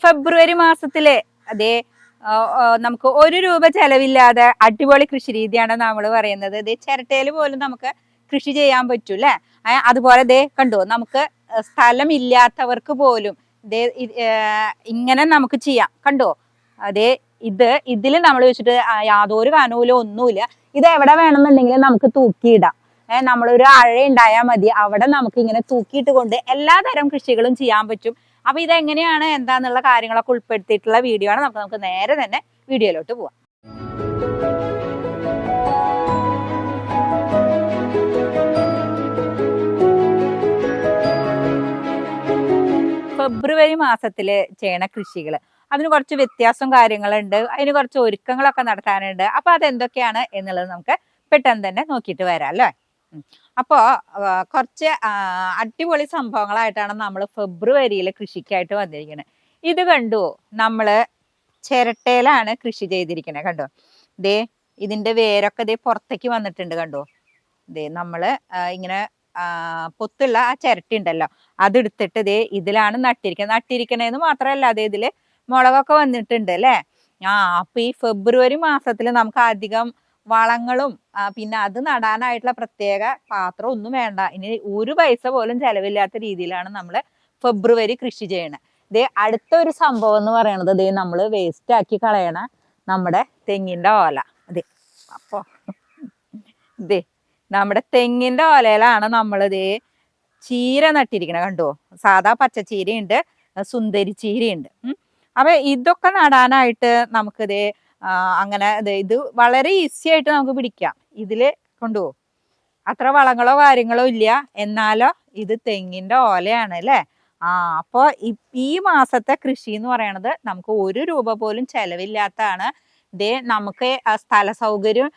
ഫെബ്രുവരി മാസത്തിലെ അതേ നമുക്ക് 1 രൂപ ചെലവില്ലാതെ അടിപൊളി കൃഷി രീതിയാണ് നമ്മൾ പറയുന്നത്. ഇതേ ചിരട്ടയിൽ പോലും നമുക്ക് കൃഷി ചെയ്യാൻ പറ്റൂ അല്ലെ. അതുപോലെ ദേ കണ്ടോ, നമുക്ക് സ്ഥലമില്ലാത്തവർക്ക് പോലും ദേ ഇങ്ങനെ നമുക്ക് ചെയ്യാം. കണ്ടോ അതേ, ഇതില് നമ്മൾ വെച്ചിട്ട് യാതൊരു കനൂലോ ഒന്നുമില്ല. ഇത് എവിടെ വേണമെന്നുണ്ടെങ്കിൽ നമുക്ക് തൂക്കിയിടാം. നമ്മളൊരു അഴ ഉണ്ടായാൽ മതി, അവിടെ നമുക്ക് ഇങ്ങനെ തൂക്കിയിട്ട് കൊണ്ട് എല്ലാ തരം കൃഷികളും ചെയ്യാൻ പറ്റും. അപ്പൊ ഇതെങ്ങനെയാണ് എന്താന്നുള്ള കാര്യങ്ങളൊക്കെ ഉൾപ്പെടുത്തിയിട്ടുള്ള വീഡിയോ ആണ്. നമുക്ക് നേരെ തന്നെ വീഡിയോയിലോട്ട് പോവാം. ഫെബ്രുവരി മാസത്തില് ചെയ്യണ കൃഷികള് അതിന് കുറച്ച് വ്യത്യാസം കാര്യങ്ങളുണ്ട്, അതിന് കുറച്ച് ഒരുക്കങ്ങളൊക്കെ നടത്താനുണ്ട്. അപ്പൊ അതെന്തൊക്കെയാണ് എന്നുള്ളത് നമുക്ക് പെട്ടെന്ന് തന്നെ നോക്കിയിട്ട് വരാം അല്ലേ. അപ്പോ കുറച്ച് അടിപൊളി സംഭവങ്ങളായിട്ടാണ് നമ്മൾ ഫെബ്രുവരിയിൽ കൃഷിക്കായിട്ട് വന്നിരിക്കുന്നത്. ഇത് കണ്ടു, നമ്മള് ചിരട്ടയിലാണ് കൃഷി ചെയ്തിരിക്കുന്നത്. കണ്ടോ ദേ, ഇതിന്റെ വേരൊക്കെ ദേ പുറത്തേക്ക് വന്നിട്ടുണ്ട്. കണ്ടോ ദേ, നമ്മള് ഇങ്ങനെ പൊത്തുള്ള ആ ചിരട്ട ഉണ്ടല്ലോ, അതെടുത്തിട്ട് ദേ ഇതിലാണ് നട്ടിരിക്കണേന്ന് മാത്രമല്ല അതേ ഇതില് മുളകൊക്കെ വന്നിട്ടുണ്ട് അല്ലേ. അപ്പൊ ഈ ഫെബ്രുവരി മാസത്തിൽ നമുക്ക് അധികം വളങ്ങളും പിന്നെ അത് നടാനായിട്ടുള്ള പ്രത്യേക പാത്രം ഒന്നും വേണ്ട. ഇനി 1 പൈസ പോലും ചെലവില്ലാത്ത രീതിയിലാണ് നമ്മൾ ഫെബ്രുവരി കൃഷി ചെയ്യണത്. ഇതേ അടുത്ത ഒരു സംഭവം എന്ന് പറയണത് ഇതേ നമ്മൾ വേസ്റ്റ് ആക്കി കളയണ നമ്മുടെ തെങ്ങിന്റെ ഓല. അതെ, അപ്പൊ ഇതേ നമ്മുടെ തെങ്ങിന്റെ ഓലയിലാണ് നമ്മൾ ഇതേ ചീര നട്ടിരിക്കണത്. കണ്ടോ, സാധാ പച്ചച്ചീരയുണ്ട്, സുന്ദരി ചീരയുണ്ട്. അപ്പൊ ഇതൊക്കെ നടാനായിട്ട് നമുക്കിതേ അങ്ങനെ ഇത് വളരെ ഈസി ആയിട്ട് നമുക്ക് പിടിക്കാം. ഇതില് കൊണ്ടുപോകും, അത്ര വളങ്ങളോ കാര്യങ്ങളോ ഇല്ല, എന്നാലോ ഇത് തെങ്ങിന്റെ ഓലയാണ് അല്ലേ. അപ്പൊ ഈ മാസത്തെ കൃഷി എന്ന് പറയണത് നമുക്ക് 1 രൂപ പോലും ചെലവില്ലാത്തതാണ്. ഇതേ നമുക്ക് സ്ഥല സൗകര്യം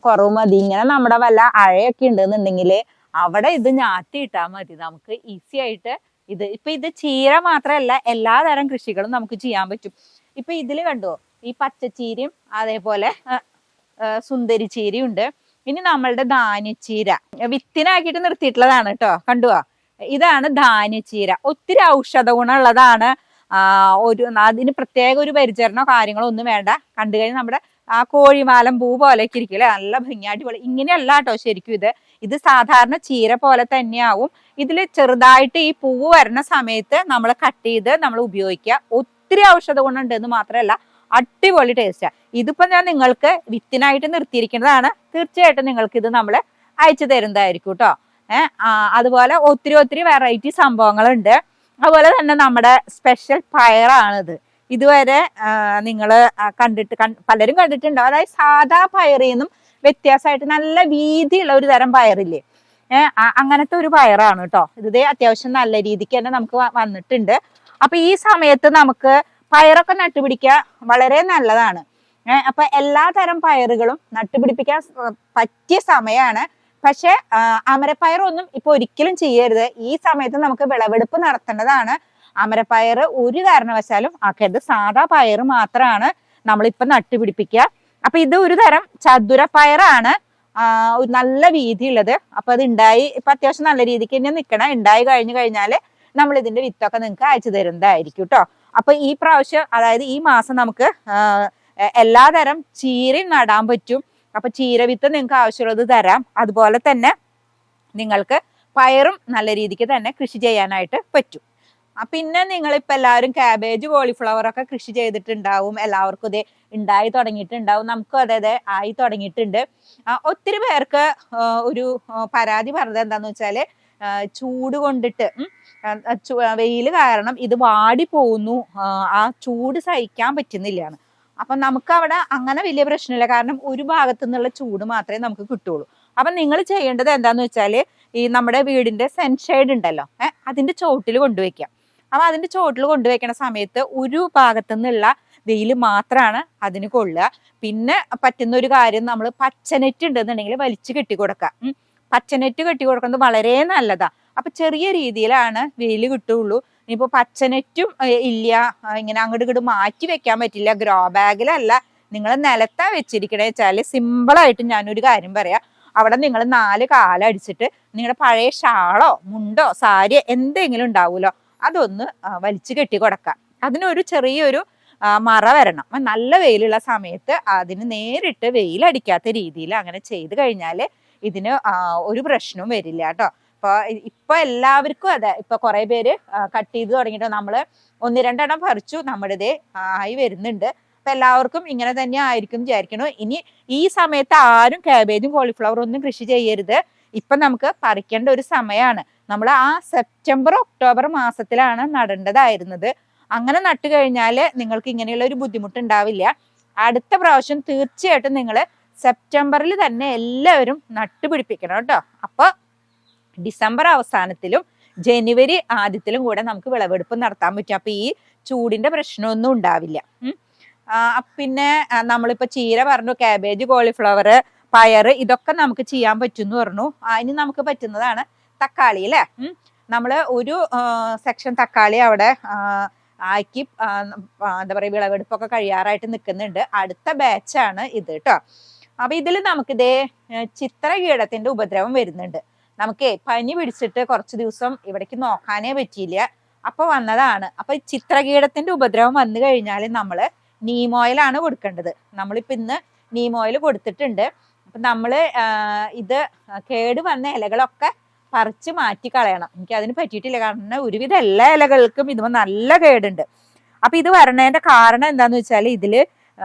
കുറവ് മതി. ഇങ്ങനെ നമ്മുടെ വല്ല അഴയൊക്കെ ഉണ്ടെന്നുണ്ടെങ്കിൽ അവിടെ ഇത് ഞാത്തിയിട്ടാൽ മതി, നമുക്ക് ഈസി ആയിട്ട് ഇത് ചീര മാത്രമല്ല എല്ലാ തരം കൃഷികളും നമുക്ക് ചെയ്യാൻ പറ്റും. ഇപ്പൊ ഇതില് കണ്ടോ, ഈ പച്ചച്ചീരയും അതേപോലെ സുന്ദരി ചീരയും ഉണ്ട്. ഇനി നമ്മളുടെ ധാന്യച്ചീര വിത്തിനാക്കിയിട്ട് നിർത്തിയിട്ടുള്ളതാണ് കേട്ടോ. കണ്ടുവാ, ഇതാണ് ധാന്യച്ചീര. ഒത്തിരി ഔഷധ ഗുണമുള്ളതാണ്. അതിന് പ്രത്യേക ഒരു പരിചരണോ കാര്യങ്ങളോ ഒന്നും വേണ്ട. കണ്ടു കഴിഞ്ഞാൽ നമ്മുടെ ആ കോഴിമാലം പൂ പോലെയൊക്കെ ഇരിക്കും അല്ലെ, നല്ല ഭംഗിയായിട്ട് പോലെ. ഇങ്ങനെയല്ല കേട്ടോ ശരിക്കും ഇത് സാധാരണ ചീര പോലെ തന്നെയാവും. ഇതിൽ ചെറുതായിട്ട് ഈ പൂവ് വരുന്ന സമയത്ത് നമ്മൾ കട്ട് ചെയ്ത് നമ്മൾ ഉപയോഗിക്കുക. ഒത്തിരി ഔഷധ ഗുണം ഉണ്ടെന്ന് മാത്രമല്ല അടിപൊളി ടേസ്റ്റാ. ഇതിപ്പോ ഞാൻ നിങ്ങൾക്ക് വിത്തിനായിട്ട് നിർത്തിയിരിക്കുന്നതാണ്. തീർച്ചയായിട്ടും നിങ്ങൾക്ക് ഇത് നമ്മൾ അയച്ചു തരുന്നതായിരിക്കും കേട്ടോ. അതുപോലെ ഒത്തിരി വെറൈറ്റി സംഭവങ്ങളുണ്ട്. അതുപോലെ തന്നെ നമ്മുടെ സ്പെഷ്യൽ പയറാണിത്. ഇതുവരെ നിങ്ങൾ പലരും കണ്ടിട്ടുണ്ടാവും. അതായത് സാധാ പയറിൽ നിന്നും വ്യത്യാസമായിട്ട് നല്ല വീതിയുള്ള ഒരു തരം പയറില്ലേ, അങ്ങനത്തെ ഒരു പയറാണ് കേട്ടോ. ഇത് അത്യാവശ്യം നല്ല രീതിക്ക് തന്നെ നമുക്ക് വന്നിട്ടുണ്ട്. അപ്പൊ ഈ സമയത്ത് നമുക്ക് പയറൊക്കെ നട്ടുപിടിക്കാൻ വളരെ നല്ലതാണ്. അപ്പൊ എല്ലാ തരം പയറുകളും നട്ടുപിടിപ്പിക്കാൻ പറ്റിയ സമയമാണ്. പക്ഷെ അമരപ്പയറൊന്നും ഇപ്പൊ ഒരിക്കലും ചെയ്യരുത്. ഈ സമയത്ത് നമുക്ക് വിളവെടുപ്പ് നടത്തേണ്ടതാണ്. അമരപ്പയർ ഒരു കാരണവശാലും ആക്കരുത്. സാധാ പയറ് മാത്രമാണ് നമ്മളിപ്പൊ നട്ടുപിടിപ്പിക്കുക. അപ്പൊ ഇത് ഒരു തരം ചതുരപ്പയറാണ്, നല്ല വീതിയുള്ളത്. അപ്പൊ അത് ഇപ്പൊ അത്യാവശ്യം നല്ല രീതിക്ക് തന്നെ നിൽക്കണം. ഉണ്ടായി കഴിഞ്ഞാല് നമ്മൾ ഇതിന്റെ വിത്തൊക്കെ നിങ്ങൾക്ക് അയച്ചു തരുന്നതായിരിക്കും കേട്ടോ. അപ്പൊ ഈ പ്രാവശ്യം, അതായത് ഈ മാസം നമുക്ക് എല്ലാ തരം ചീരയും നടാൻ പറ്റും. അപ്പൊ ചീര വിത്ത് നിങ്ങൾക്ക് ആവശ്യമുള്ളത് തരാം. അതുപോലെ തന്നെ നിങ്ങൾക്ക് പയറും നല്ല രീതിക്ക് തന്നെ കൃഷി ചെയ്യാനായിട്ട് പറ്റും. പിന്നെ നിങ്ങളിപ്പോ എല്ലാവരും ക്യാബേജ്, കോളിഫ്ലവർ ഒക്കെ കൃഷി ചെയ്തിട്ടുണ്ടാവും. എല്ലാവർക്കും ഇത് ഉണ്ടായി തുടങ്ങിയിട്ടുണ്ടാവും. നമുക്കും അതെ ആയി തുടങ്ങിയിട്ടുണ്ട്. ഒത്തിരി പേർക്ക് ഒരു പരാതി പറഞ്ഞത് എന്താന്ന് വെച്ചാല് ചൂട് കൊണ്ടിട്ട് വെയിൽ കാരണം ഇത് വാടി പോകുന്നു, ആ ചൂട് സഹിക്കാൻ പറ്റുന്നില്ലാണ്. അപ്പൊ നമുക്ക് അവിടെ അങ്ങനെ വലിയ പ്രശ്നമില്ല, കാരണം ഒരു ഭാഗത്തു നിന്നുള്ള ചൂട് മാത്രമേ നമുക്ക് കിട്ടുള്ളൂ. അപ്പൊ നിങ്ങൾ ചെയ്യേണ്ടത് എന്താന്ന് വെച്ചാല് ഈ നമ്മുടെ വീടിന്റെ സൺഷെയ്ഡ് ഉണ്ടല്ലോ, അതിന്റെ ചോട്ടിൽ കൊണ്ടുവയ്ക്കാം. അപ്പൊ അതിന്റെ ചോട്ടിൽ കൊണ്ടുവയ്ക്കണ സമയത്ത് ഒരു ഭാഗത്തു നിന്നുള്ള വെയിൽ മാത്രമാണ് അതിന് കൊള്ളുക. പിന്നെ പറ്റുന്ന ഒരു കാര്യം, നമ്മൾ പച്ചനെറ്റ് ഉണ്ടെന്നുണ്ടെങ്കിൽ വലിച്ചു കെട്ടിക്കൊടുക്കാം. പച്ചനെറ്റ് കെട്ടിക്കൊടുക്കുന്നത് വളരെ നല്ലതാ. അപ്പൊ ചെറിയ രീതിയിലാണ് വെയിൽ കിട്ടുള്ളൂ. ഇനിയിപ്പോ പച്ചനെറ്റും ഇല്ല, ഇങ്ങനെ അങ്ങോട്ട് ഇങ്ങോട്ട് മാറ്റി വെക്കാൻ പറ്റില്ല, ഗ്രോ ബാഗിലല്ല, നിങ്ങൾ നിലത്താ വെച്ചിരിക്കണേ വെച്ചാല് സിമ്പിളായിട്ട് ഞാനൊരു കാര്യം പറയാം. അവിടെ നിങ്ങൾ 4 കാലടിച്ചിട്ട് നിങ്ങളുടെ പഴയ ഷാളോ മുണ്ടോ സാരിയോ എന്തെങ്കിലും ഉണ്ടാവൂലോ, അതൊന്ന് വലിച്ചു കെട്ടി കൊടുക്കാം. അതിനൊരു ചെറിയൊരു മറ വരണം. നല്ല വെയിലുള്ള സമയത്ത് അതിന് നേരിട്ട് വെയിലടിക്കാത്ത രീതിയിൽ അങ്ങനെ ചെയ്ത് കഴിഞ്ഞാൽ ഇതിന് ഒരു പ്രശ്നവും വരില്ല കേട്ടോ. ഇപ്പൊ എല്ലാവർക്കും അതെ, ഇപ്പൊ കുറെ പേര് കട്ട് ചെയ്ത് തുടങ്ങിയിട്ട് നമ്മള് 1-2 പറിച്ചു, നമ്മുടെ ഇതേ ആയി വരുന്നുണ്ട്. അപ്പൊ എല്ലാവർക്കും ഇങ്ങനെ തന്നെ ആയിരിക്കും വിചാരിക്കണു. ഇനി ഈ സമയത്ത് ആരും കാബേജും കോളിഫ്ലവറും ഒന്നും കൃഷി ചെയ്യരുത്. ഇപ്പൊ നമുക്ക് പറിക്കേണ്ട ഒരു സമയമാണ്. നമ്മൾ ആ സെപ്റ്റംബർ ഒക്ടോബർ മാസത്തിലാണ് നടേണ്ടതായിരുന്നത്. അങ്ങനെ നട്ടു കഴിഞ്ഞാൽ നിങ്ങൾക്ക് ഇങ്ങനെയുള്ള ഒരു ബുദ്ധിമുട്ട് ഉണ്ടാവില്ല. അടുത്ത പ്രാവശ്യം തീർച്ചയായിട്ടും നിങ്ങൾ സെപ്റ്റംബറിൽ തന്നെ എല്ലാവരും നട്ടുപിടിപ്പിക്കണം കേട്ടോ. അപ്പൊ ഡിസംബർ അവസാനത്തിലും ജനുവരി ആദ്യത്തിലും കൂടെ നമുക്ക് വിളവെടുപ്പ് നടത്താൻ പറ്റും. അപ്പൊ ഈ ചൂടിന്റെ പ്രശ്നമൊന്നും ഉണ്ടാവില്ല. പിന്നെ നമ്മളിപ്പോ ചീര പറഞ്ഞു, കാബേജ്, കോളിഫ്ലവർ, പയറ്, ഇതൊക്കെ നമുക്ക് ചെയ്യാൻ പറ്റും എന്ന് പറഞ്ഞു. ഇനി നമുക്ക് പറ്റുന്നതാണ് തക്കാളി അല്ലെ. നമ്മള് ഒരു സെക്ഷൻ തക്കാളി അവിടെ ആക്കി എന്താ പറയുക വിളവെടുപ്പൊക്കെ കഴിയാറായിട്ട് നിൽക്കുന്നുണ്ട്. അടുത്ത ബാച്ചാണ് ഇത് കേട്ടോ. അപ്പൊ ഇതിൽ നമുക്കിതേ ചിത്രകീടത്തിന്റെ ഉപദ്രവം വരുന്നുണ്ട്. നമുക്ക് പനി പിടിച്ചിട്ട് കുറച്ച് ദിവസം ഇവിടേക്ക് നോക്കാനേ പറ്റിയില്ല. അപ്പൊ വന്നതാണ്. അപ്പൊ ചിത്രകീടത്തിന്റെ ഉപദ്രവം വന്നു കഴിഞ്ഞാൽ നമ്മള് നീം ഓയിലാണ് കൊടുക്കേണ്ടത്. നമ്മളിപ്പോ ഇന്ന് നീം ഓയിൽ കൊടുത്തിട്ടുണ്ട്. അപ്പൊ നമ്മള് ഇത് കേട് വന്ന ഇലകളൊക്കെ പറിച്ച് മാറ്റി കളയണം. എനിക്ക് അതിന് പറ്റിയിട്ടില്ല, കാരണം ഒരുവിധം എല്ലാ ഇലകൾക്കും ഇതുമ്പോൾ നല്ല കേടുണ്ട്. അപ്പൊ ഇത് വരണതിന്റെ കാരണം എന്താന്ന് വെച്ചാൽ ഇതില്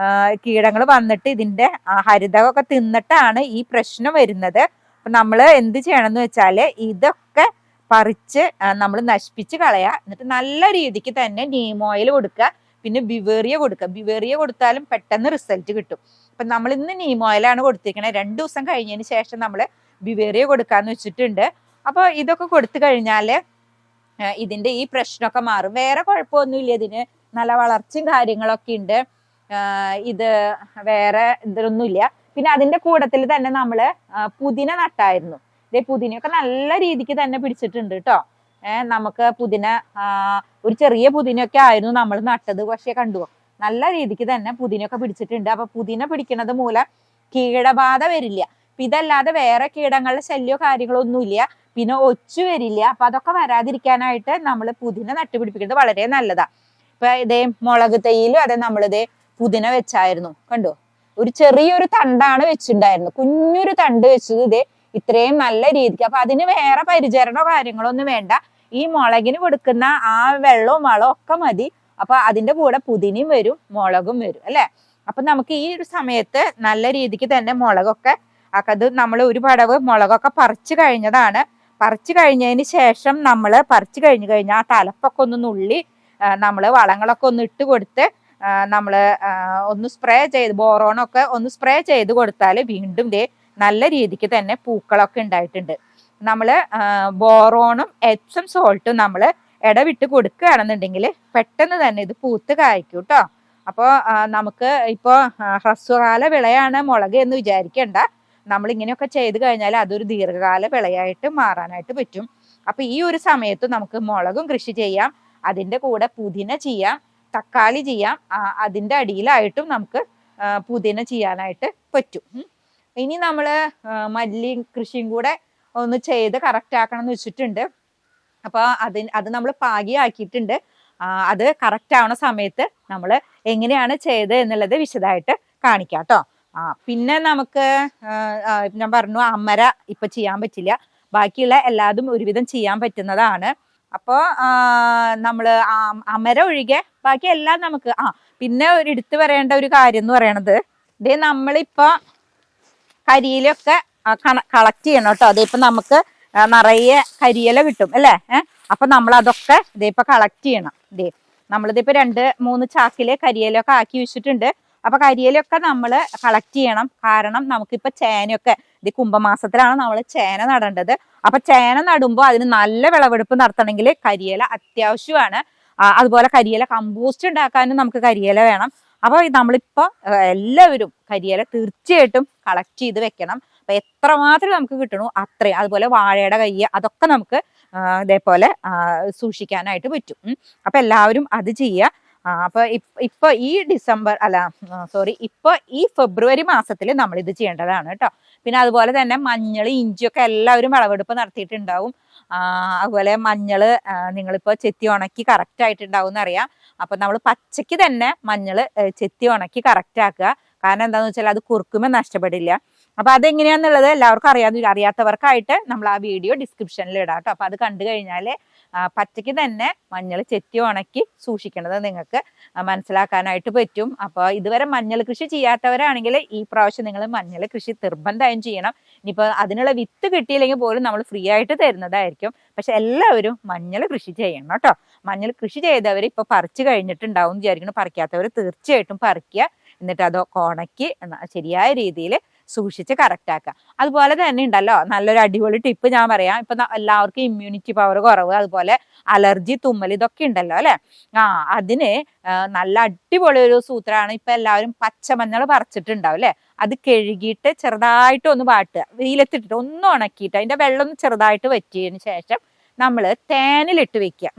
കീടങ്ങൾ വന്നിട്ട് ഇതിന്റെ ഹരിതകമൊക്കെ തിന്നിട്ടാണ് ഈ പ്രശ്നം വരുന്നത്. അപ്പൊ നമ്മൾ എന്ത് ചെയ്യണം എന്ന് വെച്ചാല് ഇതൊക്കെ പറിച്ച് നമ്മൾ നശിപ്പിച്ച് കളയുക. എന്നിട്ട് നല്ല രീതിക്ക് തന്നെ നീം ഓയിൽ കൊടുക്കുക, പിന്നെ ബിവേറിയ കൊടുക്കുക. ബിവേറിയ കൊടുത്താലും പെട്ടെന്ന് റിസൾട്ട് കിട്ടും. അപ്പൊ നമ്മൾ ഇന്ന് നീം ഓയിലാണ് കൊടുത്തിരിക്കണേ. 2 ദിവസം കഴിഞ്ഞതിന് ശേഷം നമ്മൾ ബിവേറിയ കൊടുക്കാന്ന് വെച്ചിട്ടുണ്ട്. അപ്പൊ ഇതൊക്കെ കൊടുത്തു കഴിഞ്ഞാല് ഇതിന്റെ ഈ പ്രശ്നമൊക്കെ മാറും. വേറെ കുഴപ്പമൊന്നുമില്ല, ഇതിന് നല്ല വളർച്ചയും കാര്യങ്ങളൊക്കെ ഉണ്ട്. ഇത് വേറെ ഇതൊന്നുമില്ല. പിന്നെ അതിന്റെ കൂട്ടത്തിൽ തന്നെ നമ്മള് പുതിന നട്ടായിരുന്നു. ഇതേ പുതിനയൊക്കെ നല്ല രീതിക്ക് തന്നെ പിടിച്ചിട്ടുണ്ട് കേട്ടോ. നമുക്ക് പുതിന ഒരു ചെറിയ പുതിനയൊക്കെ ആയിരുന്നു നമ്മൾ നട്ടത്, പക്ഷെ കണ്ടുവോ നല്ല രീതിക്ക് തന്നെ പുതിനയൊക്കെ പിടിച്ചിട്ടുണ്ട്. അപ്പൊ പുതിന പിടിക്കുന്നത് മൂലം കീടബാധ വരില്ല. ഇതല്ലാതെ വേറെ കീടങ്ങളുടെ ശല്യമോ കാര്യങ്ങളോ ഒന്നുമില്ല. പിന്നെ ഒച്ചു വരില്ല. അപ്പൊ അതൊക്കെ വരാതിരിക്കാനായിട്ട് നമ്മൾ പുതിന നട്ടുപിടിപ്പിക്കുന്നത് വളരെ നല്ലതാ. ഇപ്പൊ ഇതേ മുളക് തൈയിലും അതെ നമ്മളിതേ പുതിന വെച്ചായിരുന്നു. കണ്ടോ, ഒരു ചെറിയൊരു തണ്ടാണ് വെച്ചിട്ടുണ്ടായിരുന്നു. കുഞ്ഞൊരു തണ്ട് വെച്ചത് ഇതേ ഇത്രയും നല്ല രീതിക്ക്. അപ്പൊ അതിന് വേറെ പരിചരണോ കാര്യങ്ങളോ ഒന്നും വേണ്ട. ഈ മുളകിന് കൊടുക്കുന്ന ആ വെള്ളവും വളവും ഒക്കെ മതി. അപ്പൊ അതിന്റെ കൂടെ പുതിനയും വരും, മുളകും വരും അല്ലെ. അപ്പൊ നമുക്ക് ഈ ഒരു സമയത്ത് നല്ല രീതിക്ക് തന്നെ മുളകൊക്കെ അത് നമ്മൾ ഒരു പടവ് മുളകൊക്കെ പറിച്ചു കഴിഞ്ഞതാണ്. പറിച്ചു കഴിഞ്ഞതിന് ശേഷം നമ്മൾ പറിച്ചു കഴിഞ്ഞാൽ ആ തലപ്പൊക്കെ ഒന്ന് നുള്ളി നമ്മൾ വളങ്ങളൊക്കെ ഒന്ന് ഇട്ട് കൊടുത്ത് നമ്മൾ ഒന്ന് സ്പ്രേ ചെയ്ത് ബോറോണൊക്കെ ഒന്ന് സ്പ്രേ ചെയ്ത് കൊടുത്താൽ വീണ്ടും നല്ല രീതിക്ക് തന്നെ പൂക്കളൊക്കെ ഉണ്ടായിട്ടുണ്ട്. നമ്മൾ ബോറോണും എപ്സം സോൾട്ടും നമ്മൾ ഇടവിട്ട് കൊടുക്കുകയാണെന്നുണ്ടെങ്കിൽ പെട്ടെന്ന് തന്നെ ഇത് പൂത്ത് കായ്ക്കും കേട്ടോ. അപ്പോൾ നമുക്ക് ഇപ്പോൾ ഹ്രസ്വകാല വിളയാണ് മുളക് എന്ന് വിചാരിക്കേണ്ട. നമ്മൾ ഇങ്ങനെയൊക്കെ ചെയ്ത് കഴിഞ്ഞാൽ അതൊരു ദീർഘകാല വിളയായിട്ട് മാറാനായിട്ട് പറ്റും. അപ്പൊ ഈ ഒരു സമയത്ത് നമുക്ക് മുളകും കൃഷി ചെയ്യാം, അതിൻ്റെ കൂടെ പുതിന ചെയ്യാം, തക്കാളി ചെയ്യാം, അതിൻ്റെ അടിയിലായിട്ടും നമുക്ക് പുതിന ചെയ്യാനായിട്ട് പറ്റും. ഇനി നമ്മൾ മല്ലി കൃഷിയും കൂടെ ഒന്ന് ചെയ്ത് കറക്റ്റ് ആക്കണം എന്ന് വെച്ചിട്ടുണ്ട്. അപ്പോൾ അത് നമ്മൾ പാകിയാക്കിയിട്ടുണ്ട്. അത് കറക്റ്റ് ആവുന്ന സമയത്ത് നമ്മൾ എങ്ങനെയാണ് ചെയ്തത് എന്നുള്ളത് വിശദമായിട്ട് കാണിക്കാം കേട്ടോ. പിന്നെ നമുക്ക് ഞാൻ പറഞ്ഞു അമര ഇപ്പൊ ചെയ്യാൻ പറ്റില്ല, ബാക്കിയുള്ള എല്ലാതും ഒരുവിധം ചെയ്യാൻ പറ്റുന്നതാണ്. അപ്പോൾ നമ്മള് അമര ഒഴികെ ബാക്കി എല്ലാം നമുക്ക് പിന്നെ എടുത്തു പറയേണ്ട ഒരു കാര്യം എന്ന് പറയണത് ഇതേ നമ്മളിപ്പോ കരിയിലൊക്കെ കളക്ട് ചെയ്യണം കേട്ടോ. അതിപ്പോ നമുക്ക് നിറയെ കരിയില കിട്ടും അല്ലേ. അപ്പൊ നമ്മൾ അതൊക്കെ ഇതേപ്പോ കളക്ട് ചെയ്യണം. നമ്മളിതിപ്പോ 2-3 ചാക്കില് കരിയിലൊക്കെ ആക്കി വെച്ചിട്ടുണ്ട്. അപ്പൊ കരിയിലൊക്കെ നമ്മൾ കളക്ട് ചെയ്യണം. കാരണം നമുക്കിപ്പോ ചേനയൊക്കെ കുംഭമാസത്തിലാണ് നമ്മൾ ചേന നടേണ്ടത്. അപ്പൊ ചേന നടുമ്പോൾ അതിന് നല്ല വിളവെടുപ്പ് നടത്തണമെങ്കിൽ കരിയില അത്യാവശ്യമാണ്. അതുപോലെ കരിയില കമ്പോസ്റ്റ് ഉണ്ടാക്കാനും നമുക്ക് കരിയില വേണം. അപ്പൊ നമ്മളിപ്പോ എല്ലാവരും കരിയില തീർച്ചയായിട്ടും കളക്ട് ചെയ്ത് വെക്കണം. അപ്പൊ എത്രമാത്രം നമുക്ക് കിട്ടണു അത്രയും. അതുപോലെ വാഴയുടെ കയ്യ് അതൊക്കെ നമുക്ക് ഇതേപോലെ സൂക്ഷിക്കാനായിട്ട് പറ്റും. അപ്പൊ എല്ലാവരും അത് ചെയ്യുക. അപ്പൊ ഇപ്പൊ ഈ ഈ ഫെബ്രുവരി മാസത്തിൽ നമ്മൾ ഇത് ചെയ്യേണ്ടതാണ് കേട്ടോ. പിന്നെ അതുപോലെ തന്നെ മഞ്ഞൾ ഇഞ്ചിയൊക്കെ എല്ലാവരും വിളവെടുപ്പ് നടത്തിയിട്ടുണ്ടാവും. അതുപോലെ മഞ്ഞള് നിങ്ങളിപ്പോൾ ചെത്തി ഉണക്കി കറക്റ്റ് ആയിട്ടുണ്ടാവും എന്നറിയാം. അപ്പൊ നമ്മൾ പച്ചയ്ക്ക് തന്നെ മഞ്ഞള് ചെത്തി ഉണക്കി കറക്റ്റ് ആക്കുക. കാരണം എന്താന്ന് വെച്ചാൽ അത് കുറുക്കുമ്പോൾ നഷ്ടപ്പെടില്ല. അപ്പൊ അതെങ്ങനെയാന്നുള്ളത് എല്ലാവർക്കും അറിയാത്തവർക്കായിട്ട് നമ്മൾ ആ വീഡിയോ ഡിസ്ക്രിപ്ഷനിൽ ഇടാം കേട്ടോ. അപ്പൊ അത് കണ്ടു കഴിഞ്ഞാല് പച്ചയ്ക്ക് തന്നെ മഞ്ഞൾ ചെത്തി ഉണക്കി സൂക്ഷിക്കുന്നത് നിങ്ങൾക്ക് മനസ്സിലാക്കാനായിട്ട് പറ്റും. അപ്പോൾ ഇതുവരെ മഞ്ഞൾ കൃഷി ചെയ്യാത്തവരാണെങ്കിൽ ഈ പ്രാവശ്യം നിങ്ങൾ മഞ്ഞൾ കൃഷി നിർബന്ധമായും ചെയ്യണം. ഇനിയിപ്പോൾ അതിനുള്ള വിത്ത് കിട്ടിയില്ലെങ്കിൽ പോലും നമ്മൾ ഫ്രീ ആയിട്ട് തരുന്നതായിരിക്കും. പക്ഷെ എല്ലാവരും മഞ്ഞൾ കൃഷി ചെയ്യണം കേട്ടോ. മഞ്ഞൾ കൃഷി ചെയ്തവർ ഇപ്പോൾ പറിച്ചു കഴിഞ്ഞിട്ടുണ്ടാവും വിചാരിക്കണം. പറിക്കാത്തവർ തീർച്ചയായിട്ടും പറിക്കുക. എന്നിട്ട് അതൊക്കെ ഉണക്കി ശരിയായ രീതിയിൽ സൂക്ഷിച്ച് കറക്റ്റ് ആക്കുക. അതുപോലെ തന്നെ ഉണ്ടല്ലോ നല്ലൊരു അടിപൊളി ടിപ്പ് ഞാൻ പറയാം. ഇപ്പൊ എല്ലാവർക്കും ഇമ്മ്യൂണിറ്റി പവർ കുറവ്, അതുപോലെ അലർജി, തുമ്മൽ ഇതൊക്കെ ഉണ്ടല്ലോ അല്ലെ. അതിന് നല്ല അടിപൊളി ഒരു സൂത്രമാണ്. ഇപ്പൊ എല്ലാവരും പച്ചമഞ്ഞൾ പറിച്ചിട്ടുണ്ടാവും അല്ലെ. അത് കഴുകിയിട്ട് ചെറുതായിട്ട് ഒന്ന് വാട്ടുക, വെയിലത്തിട്ടിട്ട് ഒന്ന് ഉണക്കിയിട്ട് അതിന്റെ വെള്ളം ഒന്ന് ചെറുതായിട്ട് വറ്റിയതിന് ശേഷം നമ്മൾ തേനിലിട്ട് വെക്കുക.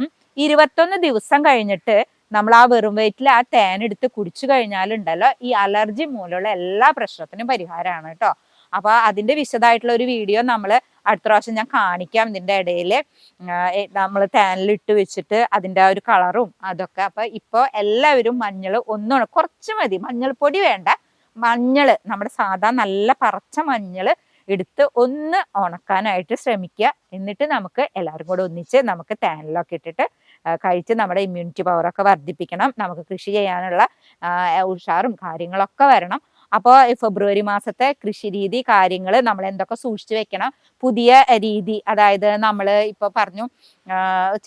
21 ദിവസം കഴിഞ്ഞിട്ട് നമ്മൾ ആ വെറും വയറ്റിൽ ആ തേനെടുത്ത് കുടിച്ചു കഴിഞ്ഞാലുണ്ടല്ലോ ഈ അലർജി മൂലമുള്ള എല്ലാ പ്രശ്നത്തിനും പരിഹാരമാണ് കേട്ടോ. അപ്പൊ അതിന്റെ വിശദമായിട്ടുള്ള ഒരു വീഡിയോ നമ്മൾ അടുത്ത പ്രാവശ്യം ഞാൻ കാണിക്കാം. ഇതിന്റെ ഇടയിൽ നമ്മൾ തേനിലിട്ട് വെച്ചിട്ട് അതിന്റെ ഒരു കളറും അതൊക്കെ. അപ്പൊ ഇപ്പൊ എല്ലാവരും മഞ്ഞൾ കുറച്ച് മതി, മഞ്ഞൾപ്പൊടി വേണ്ട, മഞ്ഞള് നമ്മുടെ സാധാ നല്ല പറച്ച മഞ്ഞള് എടുത്ത് ഒന്ന് ഉണക്കാനായിട്ട് ശ്രമിക്കുക. എന്നിട്ട് നമുക്ക് എല്ലാവരും കൂടെ ഒന്നിച്ച് നമുക്ക് തേനിലൊക്കെ ഇട്ടിട്ട് കഴിച്ച് നമ്മുടെ ഇമ്മ്യൂണിറ്റി പവറൊക്കെ വർദ്ധിപ്പിക്കണം. നമുക്ക് കൃഷി ചെയ്യാനുള്ള ഉഷാറും കാര്യങ്ങളൊക്കെ വരണം. അപ്പോൾ ഫെബ്രുവരി മാസത്തെ കൃഷി രീതി കാര്യങ്ങൾ നമ്മൾ എന്തൊക്കെ സൂക്ഷിച്ചു വെക്കണം, പുതിയ രീതി, അതായത് നമ്മൾ ഇപ്പൊ പറഞ്ഞു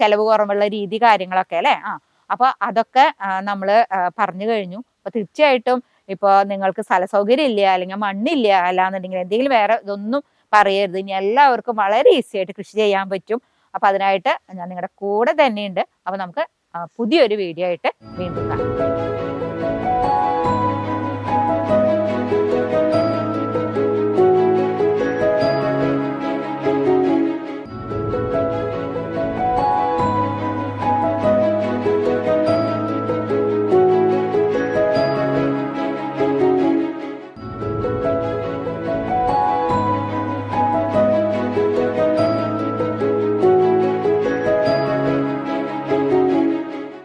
ചെലവ് കുറവുള്ള രീതി കാര്യങ്ങളൊക്കെ അല്ലേ. അപ്പൊ അതൊക്കെ നമ്മൾ പറഞ്ഞു കഴിഞ്ഞു. അപ്പൊ തീർച്ചയായിട്ടും ഇപ്പൊ നിങ്ങൾക്ക് സ്ഥല സൗകര്യം ഇല്ല, അല്ലെങ്കിൽ മണ്ണില്ല, അല്ലാന്നുണ്ടെങ്കിൽ എന്തെങ്കിലും വേറെ ഇതൊന്നും പറയരുത്. ഇനി എല്ലാവർക്കും വളരെ ഈസി ആയിട്ട് കൃഷി ചെയ്യാൻ പറ്റും. അപ്പൊ അതിനായിട്ട് ഞാൻ നിങ്ങളുടെ കൂടെ തന്നെയുണ്ട്. അപ്പൊ നമുക്ക് പുതിയൊരു വീഡിയോ ആയിട്ട് വീണ്ടും കാണാം.